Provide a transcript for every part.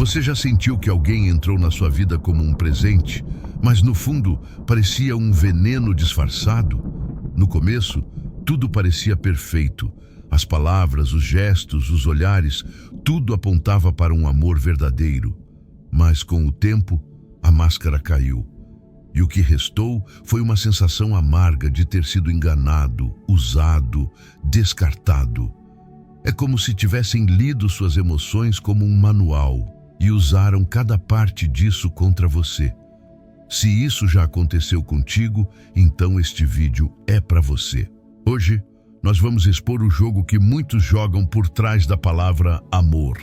Você já sentiu que alguém entrou na sua vida como um presente, mas no fundo parecia um veneno disfarçado? No começo, tudo parecia perfeito. As palavras, os gestos, os olhares, tudo apontava para um amor verdadeiro. Mas com o tempo, a máscara caiu. E o que restou foi uma sensação amarga de ter sido enganado, usado, descartado. É como se tivessem lido suas emoções como um manual e usaram cada parte disso contra você. Se isso já aconteceu contigo, então este vídeo é para você. Hoje, nós vamos expor o jogo que muitos jogam por trás da palavra amor.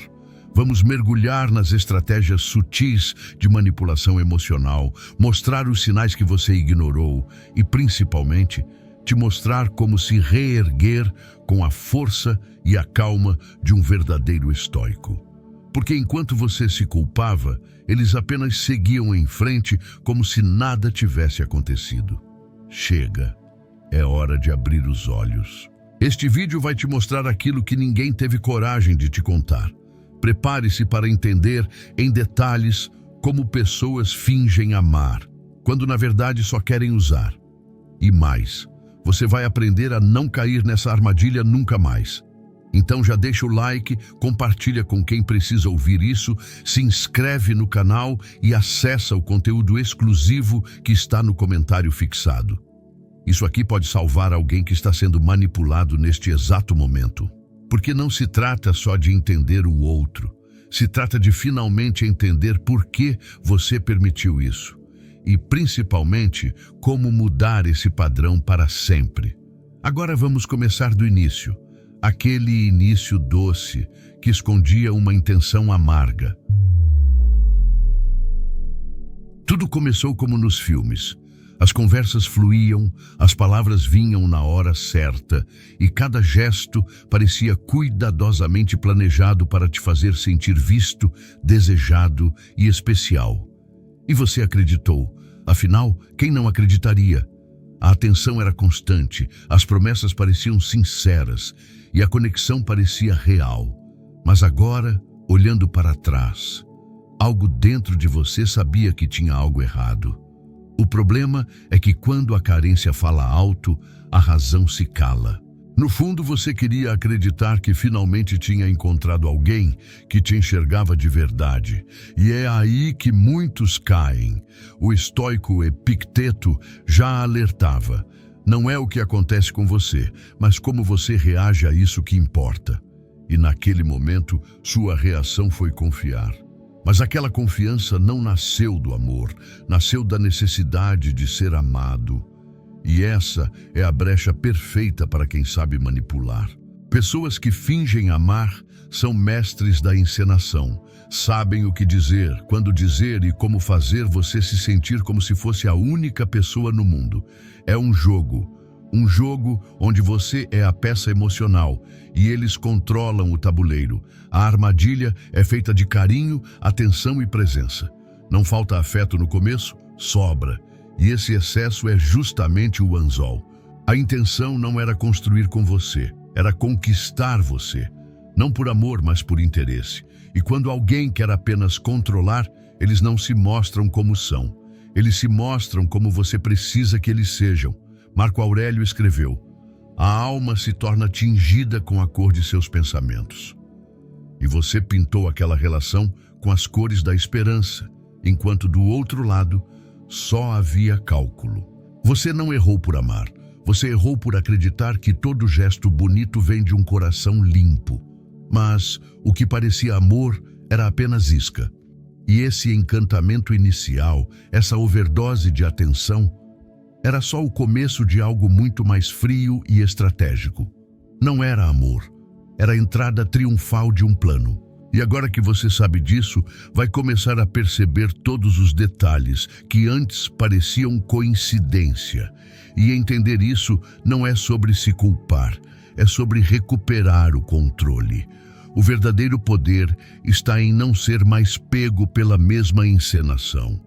Vamos mergulhar nas estratégias sutis de manipulação emocional, mostrar os sinais que você ignorou e, principalmente, te mostrar como se reerguer com a força e a calma de um verdadeiro estoico. Porque enquanto você se culpava, eles apenas seguiam em frente como se nada tivesse acontecido. Chega, é hora de abrir os olhos. Este vídeo vai te mostrar aquilo que ninguém teve coragem de te contar. Prepare-se para entender em detalhes como pessoas fingem amar, quando na verdade só querem usar. E mais, você vai aprender a não cair nessa armadilha nunca mais. Então já deixa o like, compartilha com quem precisa ouvir isso, se inscreve no canal e acessa o conteúdo exclusivo que está no comentário fixado. Isso aqui pode salvar alguém que está sendo manipulado neste exato momento. Porque não se trata só de entender o outro, se trata de finalmente entender por que você permitiu isso. E principalmente, como mudar esse padrão para sempre. Agora vamos começar do início. Aquele início doce que escondia uma intenção amarga. Tudo começou como nos filmes. As conversas fluíam, as palavras vinham na hora certa e cada gesto parecia cuidadosamente planejado para te fazer sentir visto, desejado e especial. E você acreditou. Afinal, quem não acreditaria? A atenção era constante, as promessas pareciam sinceras e a conexão parecia real. Mas agora, olhando para trás, algo dentro de você sabia que tinha algo errado. O problema é que quando a carência fala alto, a razão se cala. No fundo, você queria acreditar que finalmente tinha encontrado alguém que te enxergava de verdade. E é aí que muitos caem. O estoico Epicteto já alertava. Não é o que acontece com você, mas como você reage a isso que importa. E naquele momento, sua reação foi confiar. Mas aquela confiança não nasceu do amor, nasceu da necessidade de ser amado. E essa é a brecha perfeita para quem sabe manipular. Pessoas que fingem amar são mestres da encenação. Sabem o que dizer, quando dizer e como fazer você se sentir como se fosse a única pessoa no mundo. É um jogo onde você é a peça emocional e eles controlam o tabuleiro. A armadilha é feita de carinho, atenção e presença. Não falta afeto no começo? Sobra. E esse excesso é justamente o anzol. A intenção não era construir com você, era conquistar você. Não por amor, mas por interesse. E quando alguém quer apenas controlar, eles não se mostram como são. Eles se mostram como você precisa que eles sejam. Marco Aurélio escreveu: a alma se torna tingida com a cor de seus pensamentos. E você pintou aquela relação com as cores da esperança, enquanto do outro lado só havia cálculo. Você não errou por amar, você errou por acreditar que todo gesto bonito vem de um coração limpo. Mas o que parecia amor era apenas isca. E esse encantamento inicial, essa overdose de atenção, era só o começo de algo muito mais frio e estratégico. Não era amor, era a entrada triunfal de um plano. E agora que você sabe disso, vai começar a perceber todos os detalhes que antes pareciam coincidência. E entender isso não é sobre se culpar, é sobre recuperar o controle. O verdadeiro poder está em não ser mais pego pela mesma encenação.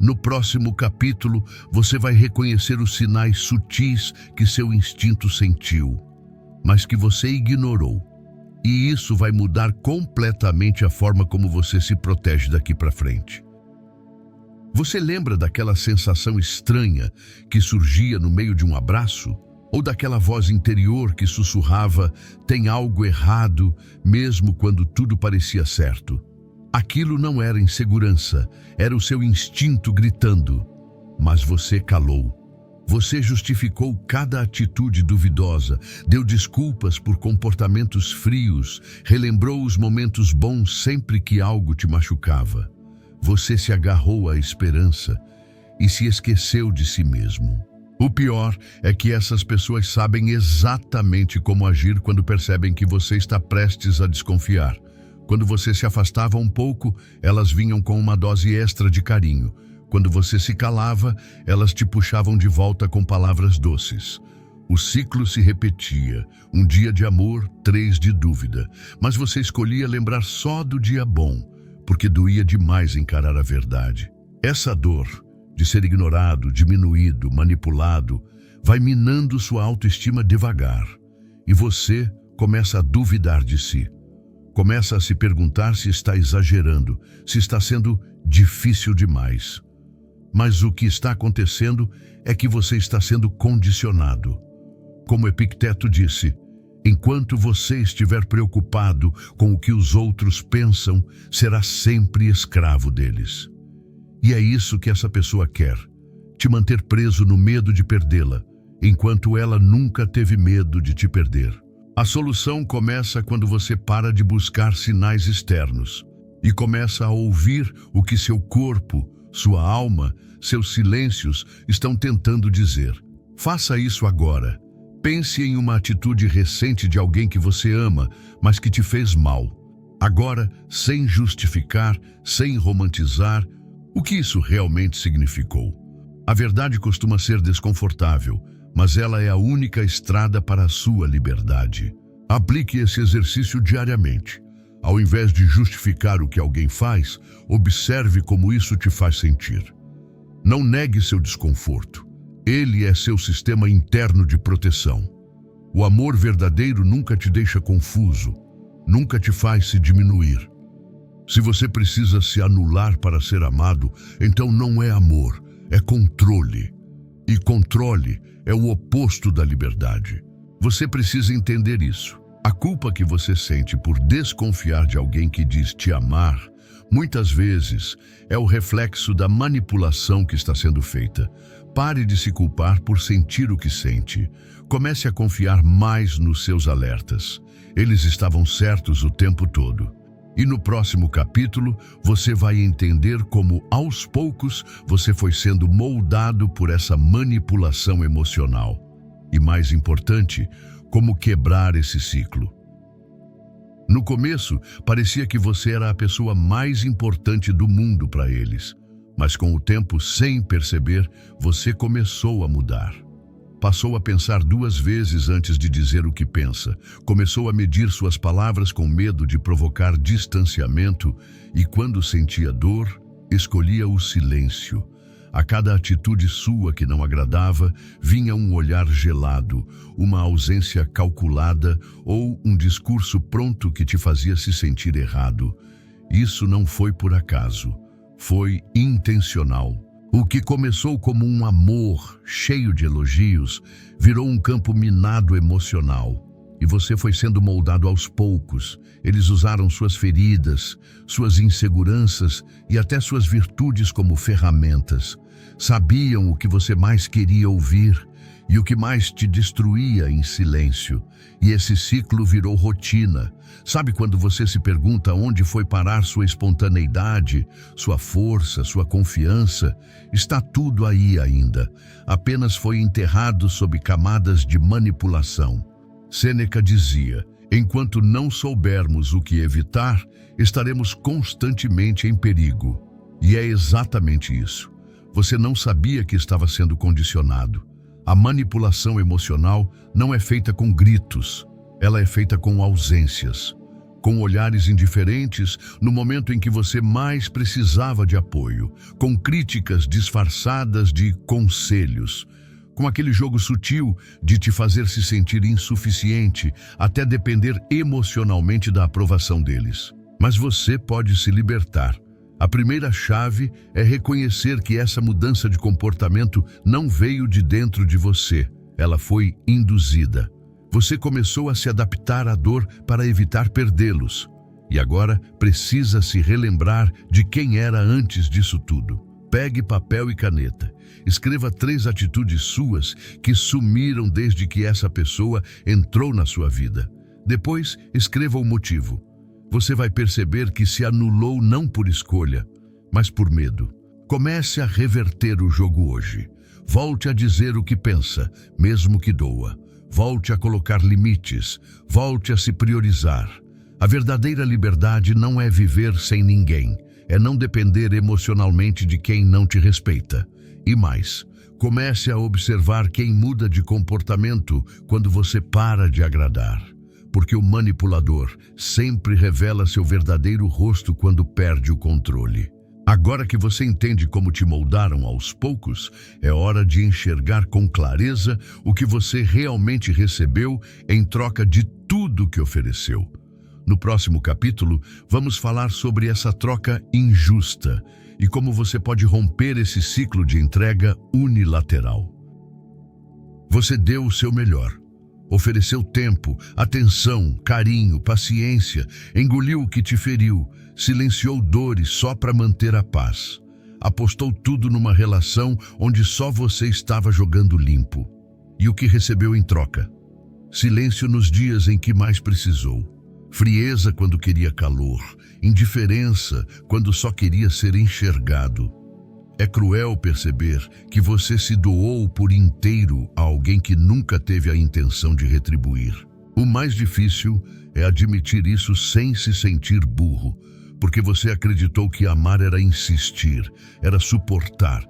No próximo capítulo, você vai reconhecer os sinais sutis que seu instinto sentiu, mas que você ignorou. E isso vai mudar completamente a forma como você se protege daqui para frente. Você lembra daquela sensação estranha que surgia no meio de um abraço? Ou daquela voz interior que sussurrava, tem algo errado, mesmo quando tudo parecia certo? Aquilo não era insegurança, era o seu instinto gritando. Mas você calou. Você justificou cada atitude duvidosa, deu desculpas por comportamentos frios, relembrou os momentos bons sempre que algo te machucava. Você se agarrou à esperança e se esqueceu de si mesmo. O pior é que essas pessoas sabem exatamente como agir quando percebem que você está prestes a desconfiar. Quando você se afastava um pouco, elas vinham com uma dose extra de carinho. Quando você se calava, elas te puxavam de volta com palavras doces. O ciclo se repetia, um dia de amor, 3 de dúvida. Mas você escolhia lembrar só do dia bom, porque doía demais encarar a verdade. Essa dor, de ser ignorado, diminuído, manipulado, vai minando sua autoestima devagar. E você começa a duvidar de si. Começa a se perguntar se está exagerando, se está sendo difícil demais. Mas o que está acontecendo é que você está sendo condicionado. Como Epicteto disse, enquanto você estiver preocupado com o que os outros pensam, será sempre escravo deles. E é isso que essa pessoa quer, te manter preso no medo de perdê-la, enquanto ela nunca teve medo de te perder. A solução começa quando você para de buscar sinais externos e começa a ouvir o que seu corpo, sua alma, seus silêncios estão tentando dizer. Faça isso agora. Pense em uma atitude recente de alguém que você ama, mas que te fez mal. Agora, sem justificar, sem romantizar, o que isso realmente significou. A verdade costuma ser desconfortável, mas ela é a única estrada para a sua liberdade. Aplique esse exercício diariamente. Ao invés de justificar o que alguém faz, observe como isso te faz sentir. Não negue seu desconforto. Ele é seu sistema interno de proteção. O amor verdadeiro nunca te deixa confuso, nunca te faz se diminuir. Se você precisa se anular para ser amado, então não é amor, é controle. E controle é o oposto da liberdade. Você precisa entender isso. A culpa que você sente por desconfiar de alguém que diz te amar, muitas vezes é o reflexo da manipulação que está sendo feita. Pare de se culpar por sentir o que sente. Comece a confiar mais nos seus alertas. Eles estavam certos o tempo todo. E no próximo capítulo, você vai entender como, aos poucos, você foi sendo moldado por essa manipulação emocional. E mais importante, como quebrar esse ciclo. No começo, parecia que você era a pessoa mais importante do mundo para eles. Mas com o tempo, sem perceber, você começou a mudar. Passou a pensar 2 vezes antes de dizer o que pensa. Começou a medir suas palavras com medo de provocar distanciamento e, quando sentia dor, escolhia o silêncio. A cada atitude sua que não agradava, vinha um olhar gelado, uma ausência calculada ou um discurso pronto que te fazia se sentir errado. Isso não foi por acaso, foi intencional. O que começou como um amor cheio de elogios, virou um campo minado emocional. E você foi sendo moldado aos poucos. Eles usaram suas feridas, suas inseguranças e até suas virtudes como ferramentas. Sabiam o que você mais queria ouvir e o que mais te destruía em silêncio. E esse ciclo virou rotina. Sabe quando você se pergunta onde foi parar sua espontaneidade, sua força, sua confiança? Está tudo aí ainda. Apenas foi enterrado sob camadas de manipulação. Sêneca dizia, enquanto não soubermos o que evitar, estaremos constantemente em perigo. E é exatamente isso. Você não sabia que estava sendo condicionado. A manipulação emocional não é feita com gritos, ela é feita com ausências, com olhares indiferentes no momento em que você mais precisava de apoio, com críticas disfarçadas de conselhos, com aquele jogo sutil de te fazer se sentir insuficiente, até depender emocionalmente da aprovação deles. Mas você pode se libertar. A primeira chave é reconhecer que essa mudança de comportamento não veio de dentro de você, ela foi induzida. Você começou a se adaptar à dor para evitar perdê-los, e agora precisa se relembrar de quem era antes disso tudo. Pegue papel e caneta. Escreva 3 atitudes suas que sumiram desde que essa pessoa entrou na sua vida. Depois, escreva o motivo. Você vai perceber que se anulou não por escolha, mas por medo. Comece a reverter o jogo hoje. Volte a dizer o que pensa, mesmo que doa. Volte a colocar limites. Volte a se priorizar. A verdadeira liberdade não é viver sem ninguém. É não depender emocionalmente de quem não te respeita. E mais, comece a observar quem muda de comportamento quando você para de agradar. Porque o manipulador sempre revela seu verdadeiro rosto quando perde o controle. Agora que você entende como te moldaram aos poucos, é hora de enxergar com clareza o que você realmente recebeu em troca de tudo que ofereceu. No próximo capítulo, vamos falar sobre essa troca injusta e como você pode romper esse ciclo de entrega unilateral. Você deu o seu melhor. Ofereceu tempo, atenção, carinho, paciência, engoliu o que te feriu, silenciou dores só para manter a paz. Apostou tudo numa relação onde só você estava jogando limpo. E o que recebeu em troca? Silêncio nos dias em que mais precisou. Frieza quando queria calor, indiferença quando só queria ser enxergado. É cruel perceber que você se doou por inteiro a alguém que nunca teve a intenção de retribuir. O mais difícil é admitir isso sem se sentir burro, porque você acreditou que amar era insistir, era suportar.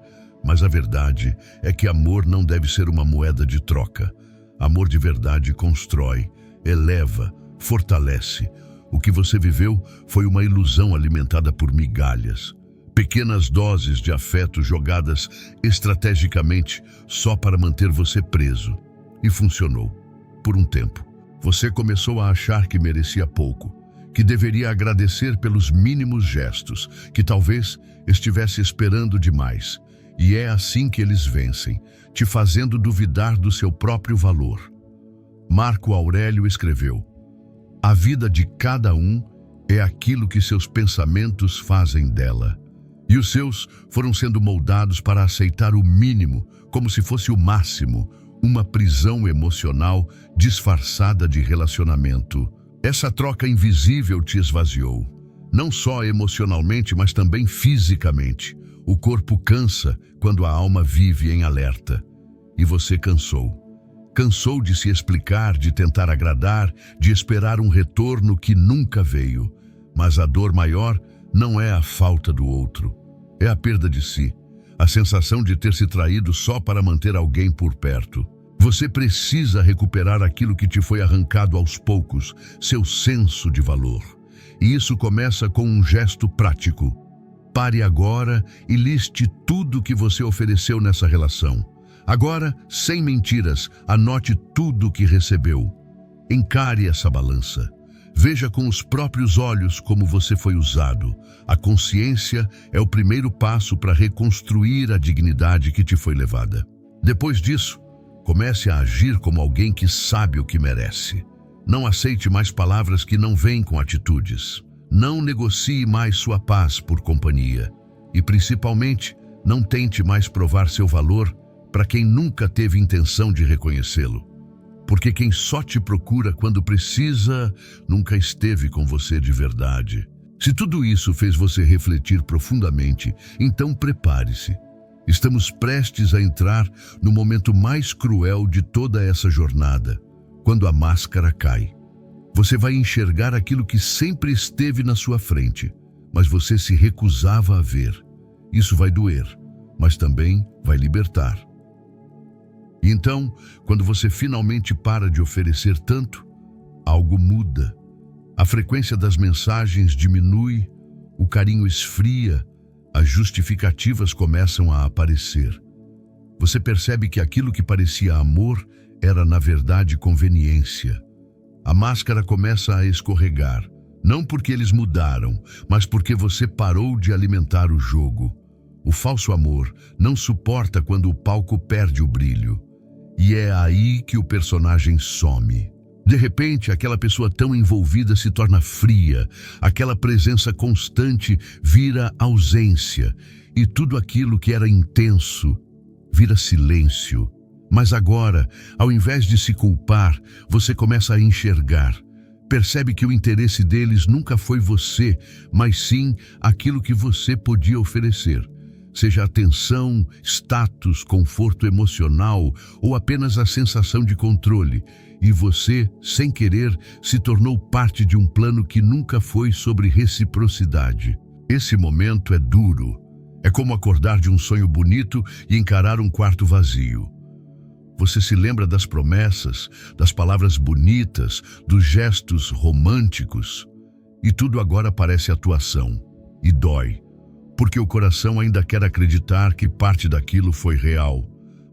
Mas a verdade é que amor não deve ser uma moeda de troca. Amor de verdade constrói, eleva, fortalece. O que você viveu foi uma ilusão alimentada por migalhas. Pequenas doses de afeto jogadas estrategicamente só para manter você preso. E funcionou. Por um tempo. Você começou a achar que merecia pouco, que deveria agradecer pelos mínimos gestos, que talvez estivesse esperando demais. E é assim que eles vencem, te fazendo duvidar do seu próprio valor. Marco Aurélio escreveu: "A vida de cada um é aquilo que seus pensamentos fazem dela." E os seus foram sendo moldados para aceitar o mínimo, como se fosse o máximo, uma prisão emocional disfarçada de relacionamento. Essa troca invisível te esvaziou, não só emocionalmente, mas também fisicamente. O corpo cansa quando a alma vive em alerta. E você cansou. Cansou de se explicar, de tentar agradar, de esperar um retorno que nunca veio. Mas a dor maior não é a falta do outro, é a perda de si, a sensação de ter se traído só para manter alguém por perto. Você precisa recuperar aquilo que te foi arrancado aos poucos, seu senso de valor. E isso começa com um gesto prático. Pare agora e liste tudo que você ofereceu nessa relação. Agora, sem mentiras, anote tudo o que recebeu. Encare essa balança. Veja com os próprios olhos como você foi usado. A consciência é o primeiro passo para reconstruir a dignidade que te foi levada. Depois disso, comece a agir como alguém que sabe o que merece. Não aceite mais palavras que não vêm com atitudes. Não negocie mais sua paz por companhia. E, principalmente, não tente mais provar seu valor para quem nunca teve intenção de reconhecê-lo. Porque quem só te procura quando precisa, nunca esteve com você de verdade. Se tudo isso fez você refletir profundamente, então prepare-se. Estamos prestes a entrar no momento mais cruel de toda essa jornada, quando a máscara cai. Você vai enxergar aquilo que sempre esteve na sua frente, mas você se recusava a ver. Isso vai doer, mas também vai libertar. E então, quando você finalmente para de oferecer tanto, algo muda. A frequência das mensagens diminui, o carinho esfria, as justificativas começam a aparecer. Você percebe que aquilo que parecia amor era, na verdade, conveniência. A máscara começa a escorregar, não porque eles mudaram, mas porque você parou de alimentar o jogo. O falso amor não suporta quando o palco perde o brilho. E é aí que o personagem some. De repente, aquela pessoa tão envolvida se torna fria, aquela presença constante vira ausência, e tudo aquilo que era intenso vira silêncio. Mas agora, ao invés de se culpar, você começa a enxergar. Percebe que o interesse deles nunca foi você, mas sim aquilo que você podia oferecer. Seja atenção, status, conforto emocional ou apenas a sensação de controle. E você, sem querer, se tornou parte de um plano que nunca foi sobre reciprocidade. Esse momento é duro. É como acordar de um sonho bonito e encarar um quarto vazio. Você se lembra das promessas, das palavras bonitas, dos gestos românticos. E tudo agora parece atuação. E dói. Porque o coração ainda quer acreditar que parte daquilo foi real.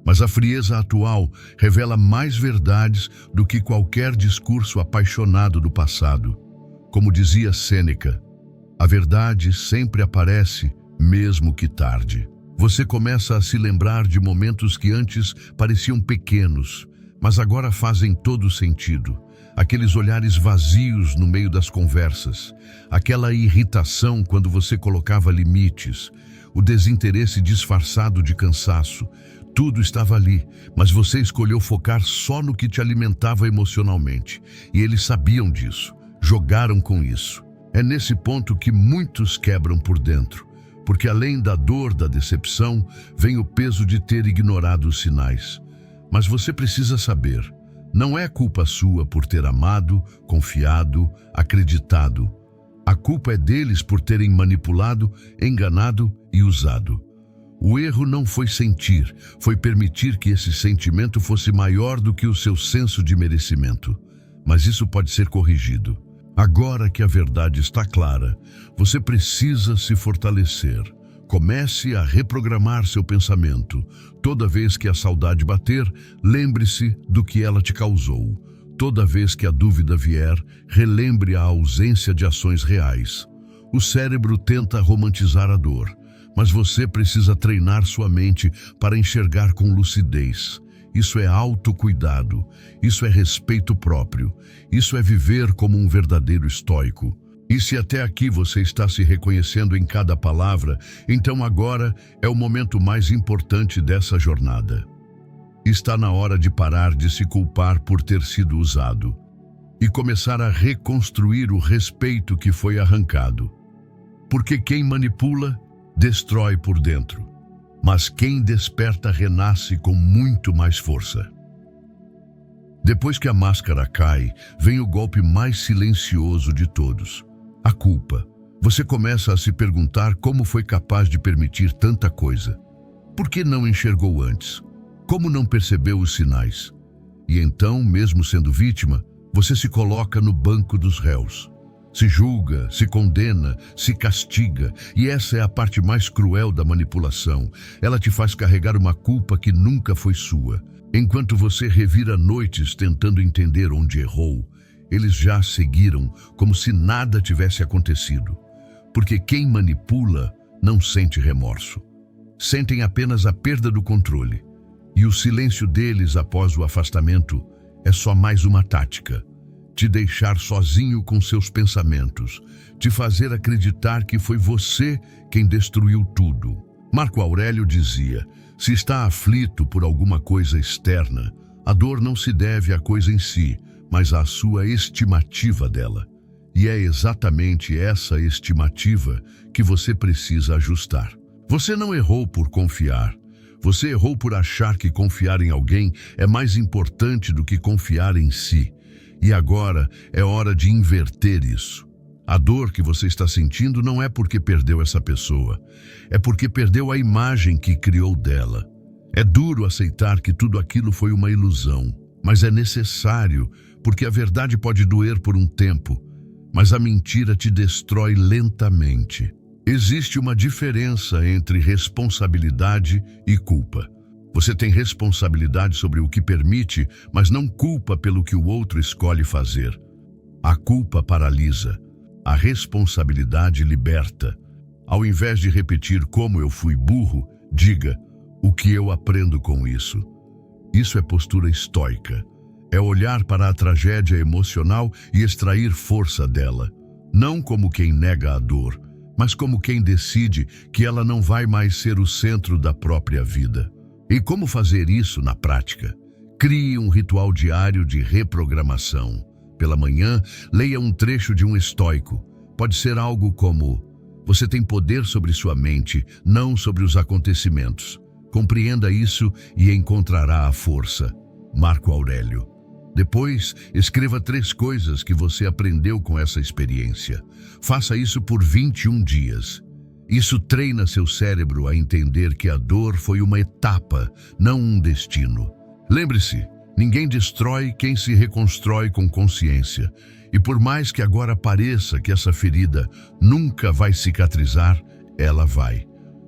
Mas a frieza atual revela mais verdades do que qualquer discurso apaixonado do passado. Como dizia Sêneca, a verdade sempre aparece, mesmo que tarde. Você começa a se lembrar de momentos que antes pareciam pequenos, mas agora fazem todo sentido. Aqueles olhares vazios no meio das conversas, aquela irritação quando você colocava limites, o desinteresse disfarçado de cansaço. Tudo estava ali, mas você escolheu focar só no que te alimentava emocionalmente. E eles sabiam disso, jogaram com isso. É nesse ponto que muitos quebram por dentro, porque além da dor da decepção, vem o peso de ter ignorado os sinais. Mas você precisa saber, não é culpa sua por ter amado, confiado, acreditado. A culpa é deles por terem manipulado, enganado e usado. O erro não foi sentir, foi permitir que esse sentimento fosse maior do que o seu senso de merecimento. Mas isso pode ser corrigido. Agora que a verdade está clara, você precisa se fortalecer. Comece a reprogramar seu pensamento. Toda vez que a saudade bater, lembre-se do que ela te causou. Toda vez que a dúvida vier, relembre a ausência de ações reais. O cérebro tenta romantizar a dor, mas você precisa treinar sua mente para enxergar com lucidez. Isso é autocuidado, isso é respeito próprio, isso é viver como um verdadeiro estoico. E se até aqui você está se reconhecendo em cada palavra, então agora é o momento mais importante dessa jornada. Está na hora de parar de se culpar por ter sido usado e começar a reconstruir o respeito que foi arrancado. Porque quem manipula, destrói por dentro, mas quem desperta renasce com muito mais força. Depois que a máscara cai, vem o golpe mais silencioso de todos, a culpa. Você começa a se perguntar como foi capaz de permitir tanta coisa. Por que não enxergou antes? Como não percebeu os sinais? E então, mesmo sendo vítima, você se coloca no banco dos réus. Se julga, se condena, se castiga, e essa é a parte mais cruel da manipulação. Ela te faz carregar uma culpa que nunca foi sua. Enquanto você revira noites tentando entender onde errou, eles já seguiram como se nada tivesse acontecido. Porque quem manipula não sente remorso. Sentem apenas a perda do controle. E o silêncio deles após o afastamento é só mais uma tática. Te deixar sozinho com seus pensamentos, te fazer acreditar que foi você quem destruiu tudo. Marco Aurélio dizia, se está aflito por alguma coisa externa, a dor não se deve à coisa em si, mas à sua estimativa dela. E é exatamente essa estimativa que você precisa ajustar. Você não errou por confiar. Você errou por achar que confiar em alguém é mais importante do que confiar em si. E agora é hora de inverter isso. A dor que você está sentindo não é porque perdeu essa pessoa, é porque perdeu a imagem que criou dela. É duro aceitar que tudo aquilo foi uma ilusão, mas é necessário, porque a verdade pode doer por um tempo, mas a mentira te destrói lentamente. Existe uma diferença entre responsabilidade e culpa. Você tem responsabilidade sobre o que permite, mas não culpa pelo que o outro escolhe fazer. A culpa paralisa. A responsabilidade liberta. Ao invés de repetir como eu fui burro, diga o que eu aprendo com isso. Isso é postura estoica. É olhar para a tragédia emocional e extrair força dela. Não como quem nega a dor, mas como quem decide que ela não vai mais ser o centro da própria vida. E como fazer isso na prática? Crie um ritual diário de reprogramação. Pela manhã, leia um trecho de um estoico. Pode ser algo como: você tem poder sobre sua mente, não sobre os acontecimentos. Compreenda isso e encontrará a força. Marco Aurélio. Depois, escreva 3 coisas que você aprendeu com essa experiência. Faça isso por 21 dias. Isso treina seu cérebro a entender que a dor foi uma etapa, não um destino. Lembre-se, ninguém destrói quem se reconstrói com consciência. E por mais que agora pareça que essa ferida nunca vai cicatrizar, ela vai.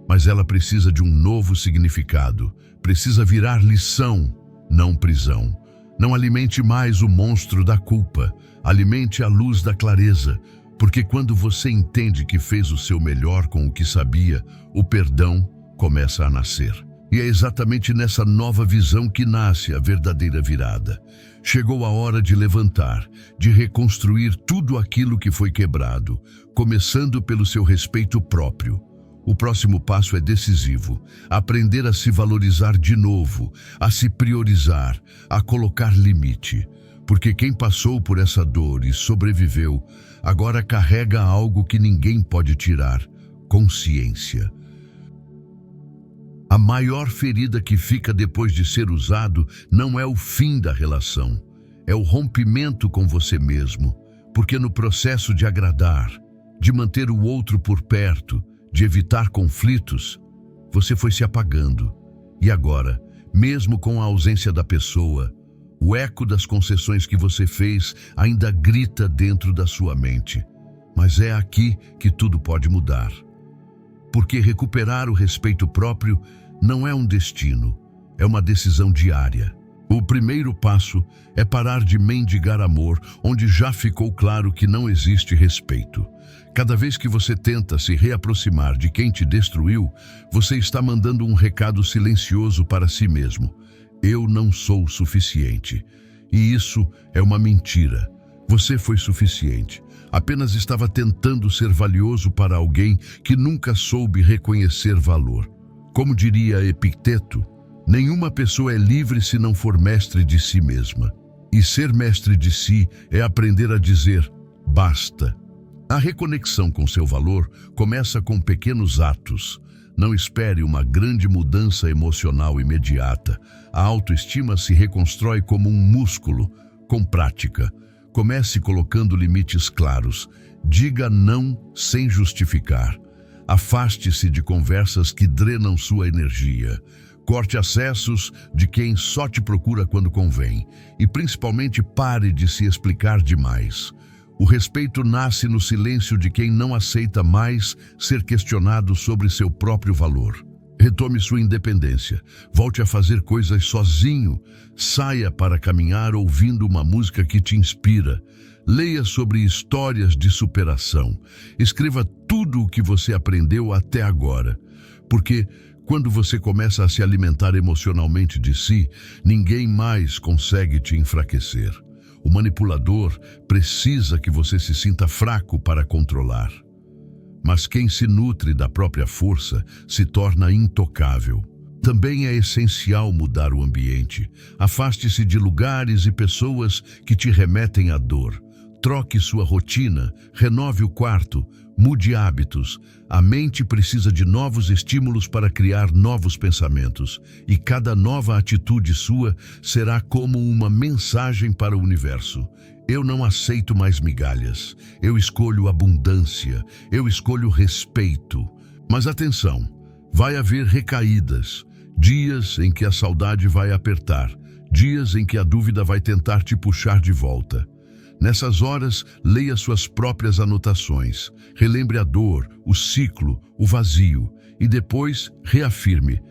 Mas ela precisa de um novo significado. Precisa virar lição, não prisão. Não alimente mais o monstro da culpa. Alimente a luz da clareza. Porque quando você entende que fez o seu melhor com o que sabia, o perdão começa a nascer. E é exatamente nessa nova visão que nasce a verdadeira virada. Chegou a hora de levantar, de reconstruir tudo aquilo que foi quebrado, começando pelo seu respeito próprio. O próximo passo é decisivo: aprender a se valorizar de novo, a se priorizar, a colocar limite. Porque quem passou por essa dor e sobreviveu, agora carrega algo que ninguém pode tirar: consciência. A maior ferida que fica depois de ser usado não é o fim da relação, é o rompimento com você mesmo. Porque no processo de agradar, de manter o outro por perto, de evitar conflitos, você foi se apagando. E agora, mesmo com a ausência da pessoa, o eco das concessões que você fez ainda grita dentro da sua mente. Mas é aqui que tudo pode mudar. Porque recuperar o respeito próprio não é um destino, é uma decisão diária. O primeiro passo é parar de mendigar amor onde já ficou claro que não existe respeito. Cada vez que você tenta se reaproximar de quem te destruiu, você está mandando um recado silencioso para si mesmo: eu não sou suficiente. E isso é uma mentira. Você foi suficiente. Apenas estava tentando ser valioso para alguém que nunca soube reconhecer valor. Como diria Epicteto, nenhuma pessoa é livre se não for mestre de si mesma. E ser mestre de si é aprender a dizer: basta. A reconexão com seu valor começa com pequenos atos. Não espere uma grande mudança emocional imediata. A autoestima se reconstrói como um músculo, com prática. Comece colocando limites claros. Diga não sem justificar. Afaste-se de conversas que drenam sua energia. Corte acessos de quem só te procura quando convém. E principalmente pare de se explicar demais. O respeito nasce no silêncio de quem não aceita mais ser questionado sobre seu próprio valor. Retome sua independência. Volte a fazer coisas sozinho. Saia para caminhar ouvindo uma música que te inspira. Leia sobre histórias de superação. Escreva tudo o que você aprendeu até agora. Porque quando você começa a se alimentar emocionalmente de si, ninguém mais consegue te enfraquecer. O manipulador precisa que você se sinta fraco para controlar. Mas quem se nutre da própria força se torna intocável. Também é essencial mudar o ambiente. Afaste-se de lugares e pessoas que te remetem à dor. Troque sua rotina, renove o quarto, mude hábitos. A mente precisa de novos estímulos para criar novos pensamentos. E cada nova atitude sua será como uma mensagem para o universo. Eu não aceito mais migalhas. Eu escolho abundância. Eu escolho respeito. Mas atenção, vai haver recaídas. Dias em que a saudade vai apertar. Dias em que a dúvida vai tentar te puxar de volta. Nessas horas, leia suas próprias anotações. Relembre a dor, o ciclo, o vazio. E depois, reafirme: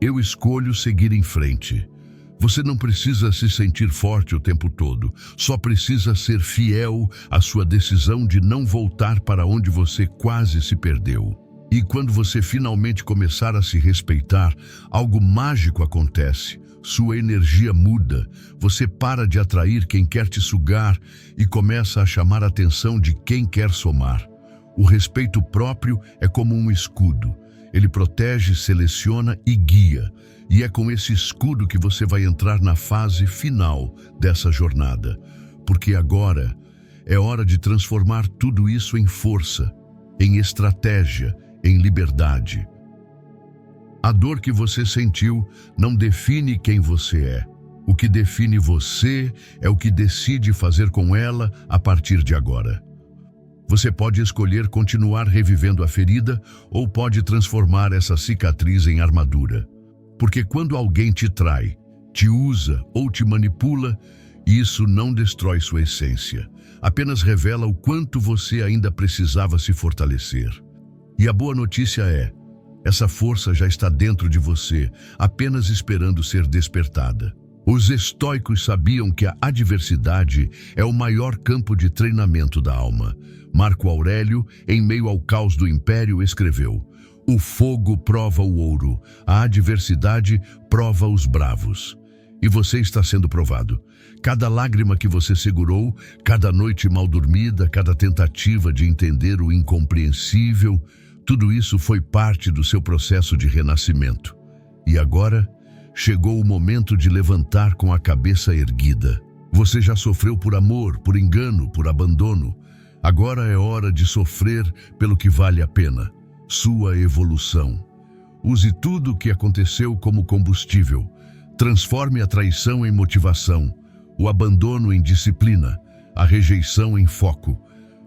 Eu escolho seguir em frente. Você não precisa se sentir forte o tempo todo, só precisa ser fiel à sua decisão de não voltar para onde você quase se perdeu. E quando você finalmente começar a se respeitar, algo mágico acontece. Sua energia muda, você para de atrair quem quer te sugar e começa a chamar a atenção de quem quer somar. O respeito próprio é como um escudo. Ele protege, seleciona e guia. E é com esse escudo que você vai entrar na fase final dessa jornada. Porque agora é hora de transformar tudo isso em força, em estratégia, em liberdade. A dor que você sentiu não define quem você é. O que define você é o que decide fazer com ela a partir de agora. Você pode escolher continuar revivendo a ferida ou pode transformar essa cicatriz em armadura. Porque quando alguém te trai, te usa ou te manipula, isso não destrói sua essência. Apenas revela o quanto você ainda precisava se fortalecer. E a boa notícia é, essa força já está dentro de você, apenas esperando ser despertada. Os estoicos sabiam que a adversidade é o maior campo de treinamento da alma. Marco Aurélio, em meio ao caos do império, escreveu: "O fogo prova o ouro, a adversidade prova os bravos." E você está sendo provado. Cada lágrima que você segurou, cada noite mal dormida, cada tentativa de entender o incompreensível, tudo isso foi parte do seu processo de renascimento. E agora, chegou o momento de levantar com a cabeça erguida. Você já sofreu por amor, por engano, por abandono. Agora é hora de sofrer pelo que vale a pena. Sua evolução. Use tudo o que aconteceu como combustível. Transforme a traição em motivação, o abandono em disciplina, a rejeição em foco.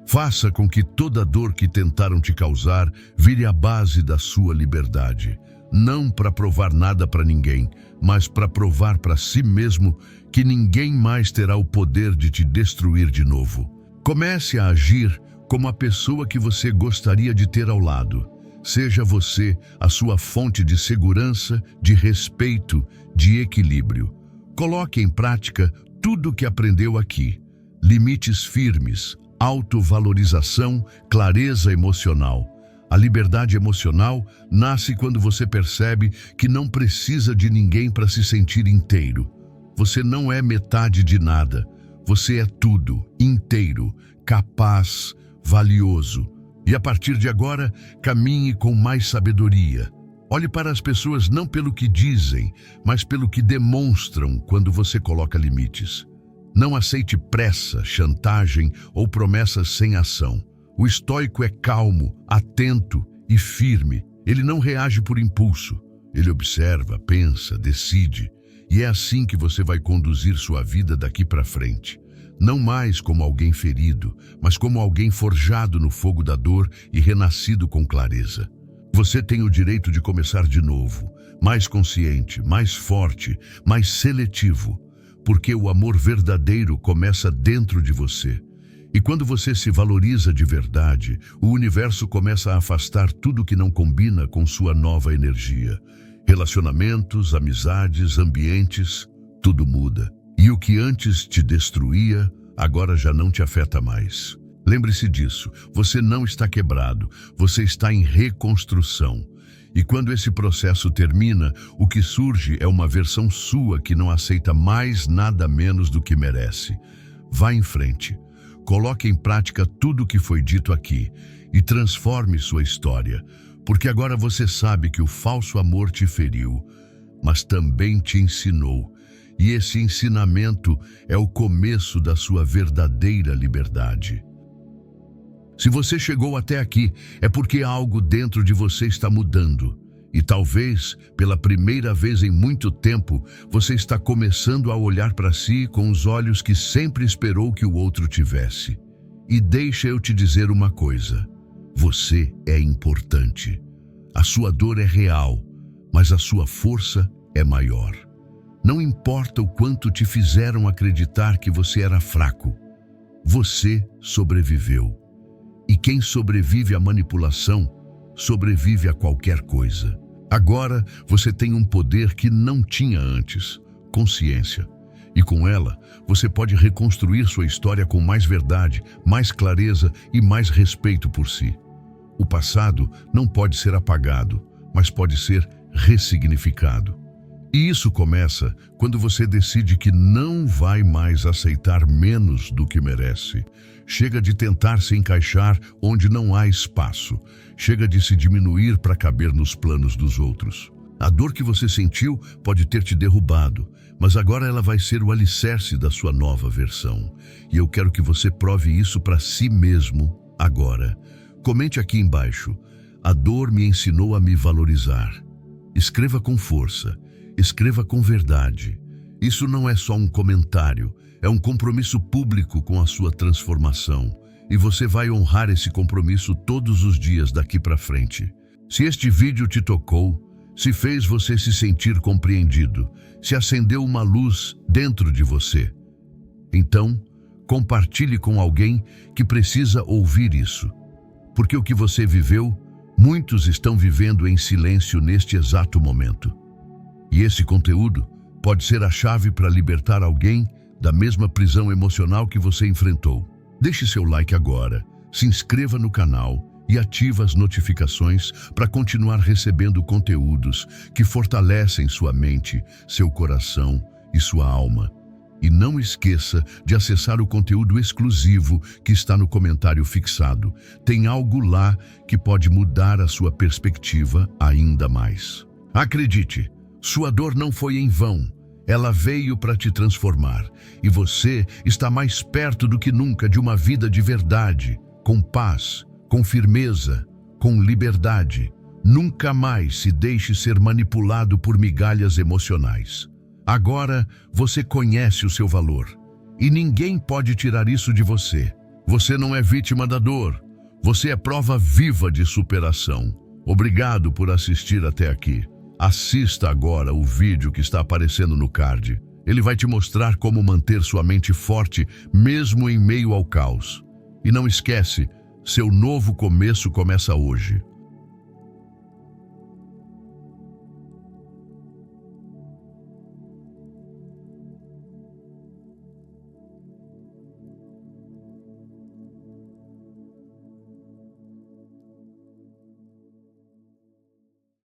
Faça com que toda dor que tentaram te causar vire a base da sua liberdade. Não para provar nada para ninguém, mas para provar para si mesmo que ninguém mais terá o poder de te destruir de novo. Comece a agir como a pessoa que você gostaria de ter ao lado. Seja você a sua fonte de segurança, de respeito, de equilíbrio. Coloque em prática tudo o que aprendeu aqui. Limites firmes, autovalorização, clareza emocional. A liberdade emocional nasce quando você percebe que não precisa de ninguém para se sentir inteiro. Você não é metade de nada. Você é tudo, inteiro, capaz, valioso. E a partir de agora, caminhe com mais sabedoria. Olhe para as pessoas não pelo que dizem, mas pelo que demonstram quando você coloca limites. Não aceite pressa, chantagem ou promessas sem ação. O estoico é calmo, atento e firme. Ele não reage por impulso. Ele observa, pensa, decide. E é assim que você vai conduzir sua vida daqui para frente. Não mais como alguém ferido, mas como alguém forjado no fogo da dor e renascido com clareza. Você tem o direito de começar de novo, mais consciente, mais forte, mais seletivo, porque o amor verdadeiro começa dentro de você. E quando você se valoriza de verdade, o universo começa a afastar tudo que não combina com sua nova energia. Relacionamentos, amizades, ambientes, tudo muda. E o que antes te destruía, agora já não te afeta mais. Lembre-se disso, você não está quebrado, você está em reconstrução. E quando esse processo termina, o que surge é uma versão sua que não aceita mais nada menos do que merece. Vá em frente, coloque em prática tudo o que foi dito aqui e transforme sua história, porque agora você sabe que o falso amor te feriu, mas também te ensinou. E esse ensinamento é o começo da sua verdadeira liberdade. Se você chegou até aqui, é porque algo dentro de você está mudando. E talvez, pela primeira vez em muito tempo, você está começando a olhar para si com os olhos que sempre esperou que o outro tivesse. E deixa eu te dizer uma coisa. Você é importante. A sua dor é real, mas a sua força é maior. Não importa o quanto te fizeram acreditar que você era fraco. Você sobreviveu. E quem sobrevive à manipulação, sobrevive a qualquer coisa. Agora você tem um poder que não tinha antes: consciência. E com ela, você pode reconstruir sua história com mais verdade, mais clareza e mais respeito por si. O passado não pode ser apagado, mas pode ser ressignificado. E isso começa quando você decide que não vai mais aceitar menos do que merece. Chega de tentar se encaixar onde não há espaço. Chega de se diminuir para caber nos planos dos outros. A dor que você sentiu pode ter te derrubado, mas agora ela vai ser o alicerce da sua nova versão. E eu quero que você prove isso para si mesmo agora. Comente aqui embaixo: a dor me ensinou a me valorizar. Escreva com força, escreva com verdade. Isso não é só um comentário, é um compromisso público com a sua transformação. E você vai honrar esse compromisso todos os dias daqui para frente. Se este vídeo te tocou, se fez você se sentir compreendido, se acendeu uma luz dentro de você, então compartilhe com alguém que precisa ouvir isso. Porque o que você viveu, muitos estão vivendo em silêncio neste exato momento. E esse conteúdo pode ser a chave para libertar alguém da mesma prisão emocional que você enfrentou. Deixe seu like agora, se inscreva no canal e ative as notificações para continuar recebendo conteúdos que fortalecem sua mente, seu coração e sua alma. E não esqueça de acessar o conteúdo exclusivo que está no comentário fixado. Tem algo lá que pode mudar a sua perspectiva ainda mais. Acredite, sua dor não foi em vão. Ela veio para te transformar. E você está mais perto do que nunca de uma vida de verdade, com paz, com firmeza, com liberdade. Nunca mais se deixe ser manipulado por migalhas emocionais. Agora você conhece o seu valor e ninguém pode tirar isso de você. Você não é vítima da dor, você é prova viva de superação. Obrigado por assistir até aqui. Assista agora o vídeo que está aparecendo no card. Ele vai te mostrar como manter sua mente forte mesmo em meio ao caos. E não esquece, seu novo começo começa hoje.